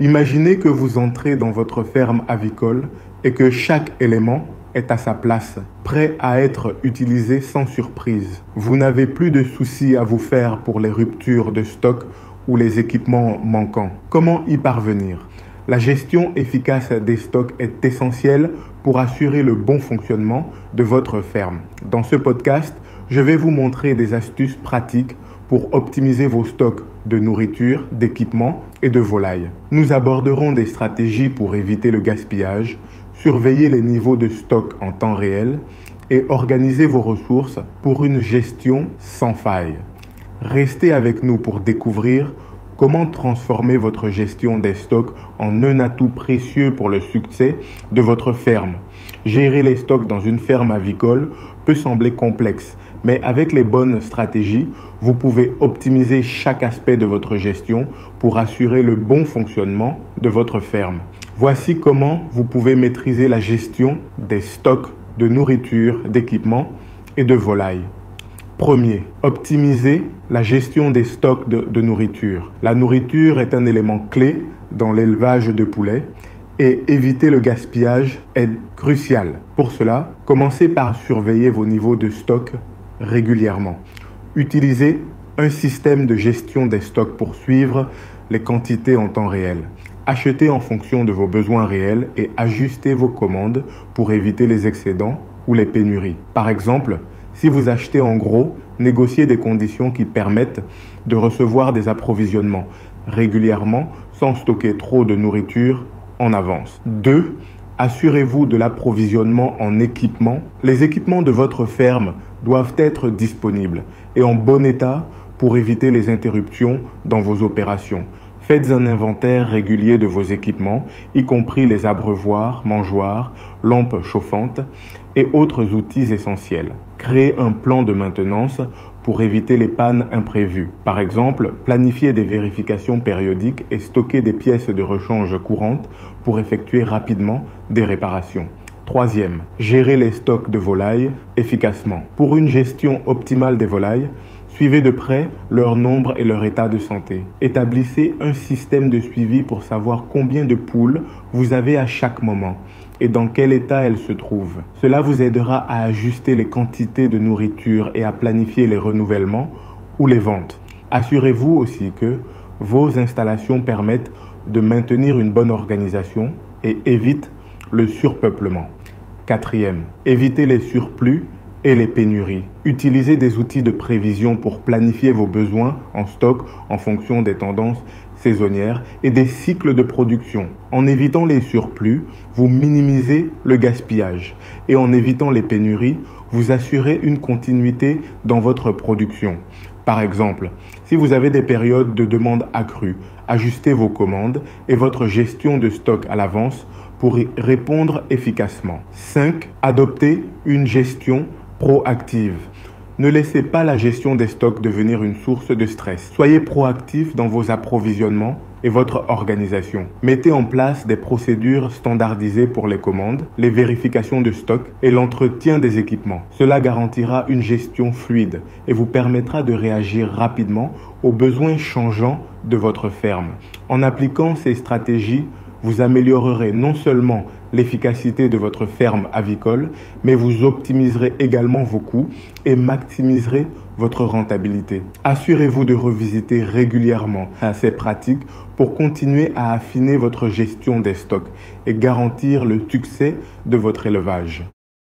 Imaginez que vous entrez dans votre ferme avicole et que chaque élément est à sa place, prêt à être utilisé sans surprise. Vous n'avez plus de soucis à vous faire pour les ruptures de stock ou les équipements manquants. Comment y parvenir? La gestion efficace des stocks est essentielle pour assurer le bon fonctionnement de votre ferme. Dans ce podcast, je vais vous montrer des astuces pratiques pour optimiser vos stocks de nourriture, d'équipements et de volailles. Nous aborderons des stratégies pour éviter le gaspillage, surveiller les niveaux de stock en temps réel et organiser vos ressources pour une gestion sans faille. Restez avec nous pour découvrir comment transformer votre gestion des stocks en un atout précieux pour le succès de votre ferme. Gérer les stocks dans une ferme avicole peut sembler complexe, mais avec les bonnes stratégies, vous pouvez optimiser chaque aspect de votre gestion pour assurer le bon fonctionnement de votre ferme. Voici comment vous pouvez maîtriser la gestion des stocks de nourriture, d'équipements et de volailles. Premier, optimiser la gestion des stocks de nourriture. La nourriture est un élément clé dans l'élevage de poulets et éviter le gaspillage est crucial. Pour cela, commencez par surveiller vos niveaux de stock régulièrement. Utilisez un système de gestion des stocks pour suivre les quantités en temps réel. Achetez en fonction de vos besoins réels et ajustez vos commandes pour éviter les excédents ou les pénuries. Par exemple, si vous achetez en gros, négociez des conditions qui permettent de recevoir des approvisionnements régulièrement sans stocker trop de nourriture en avance. 2. Assurez-vous de l'approvisionnement en équipements. Les équipements de votre ferme doivent être disponibles et en bon état pour éviter les interruptions dans vos opérations. Faites un inventaire régulier de vos équipements, y compris les abreuvoirs, mangeoires, lampes chauffantes et autres outils essentiels. Créez un plan de maintenance pour éviter les pannes imprévues. Par exemple, planifiez des vérifications périodiques et stockez des pièces de rechange courantes pour effectuer rapidement des réparations. Troisième, gérez les stocks de volailles efficacement. Pour une gestion optimale des volailles, suivez de près leur nombre et leur état de santé. Établissez un système de suivi pour savoir combien de poules vous avez à chaque moment et dans quel état elles se trouvent. Cela vous aidera à ajuster les quantités de nourriture et à planifier les renouvellements ou les ventes. Assurez-vous aussi que vos installations permettent de maintenir une bonne organisation et évitent le surpeuplement. Quatrième, évitez les surplus et les pénuries. Utilisez des outils de prévision pour planifier vos besoins en stock en fonction des tendances saisonnières et des cycles de production. En évitant les surplus, vous minimisez le gaspillage et en évitant les pénuries, vous assurez une continuité dans votre production. Par exemple, si vous avez des périodes de demande accrue, ajustez vos commandes et votre gestion de stock à l'avance pour y répondre efficacement. 5. Adoptez une gestion proactive. Ne laissez pas la gestion des stocks devenir une source de stress. Soyez proactif dans vos approvisionnements et votre organisation. Mettez en place des procédures standardisées pour les commandes, les vérifications de stock et l'entretien des équipements. Cela garantira une gestion fluide et vous permettra de réagir rapidement aux besoins changeants de votre ferme. En appliquant ces stratégies, vous améliorerez non seulement l'efficacité de votre ferme avicole, mais vous optimiserez également vos coûts et maximiserez votre rentabilité. Assurez-vous de revisiter régulièrement ces pratiques pour continuer à affiner votre gestion des stocks et garantir le succès de votre élevage.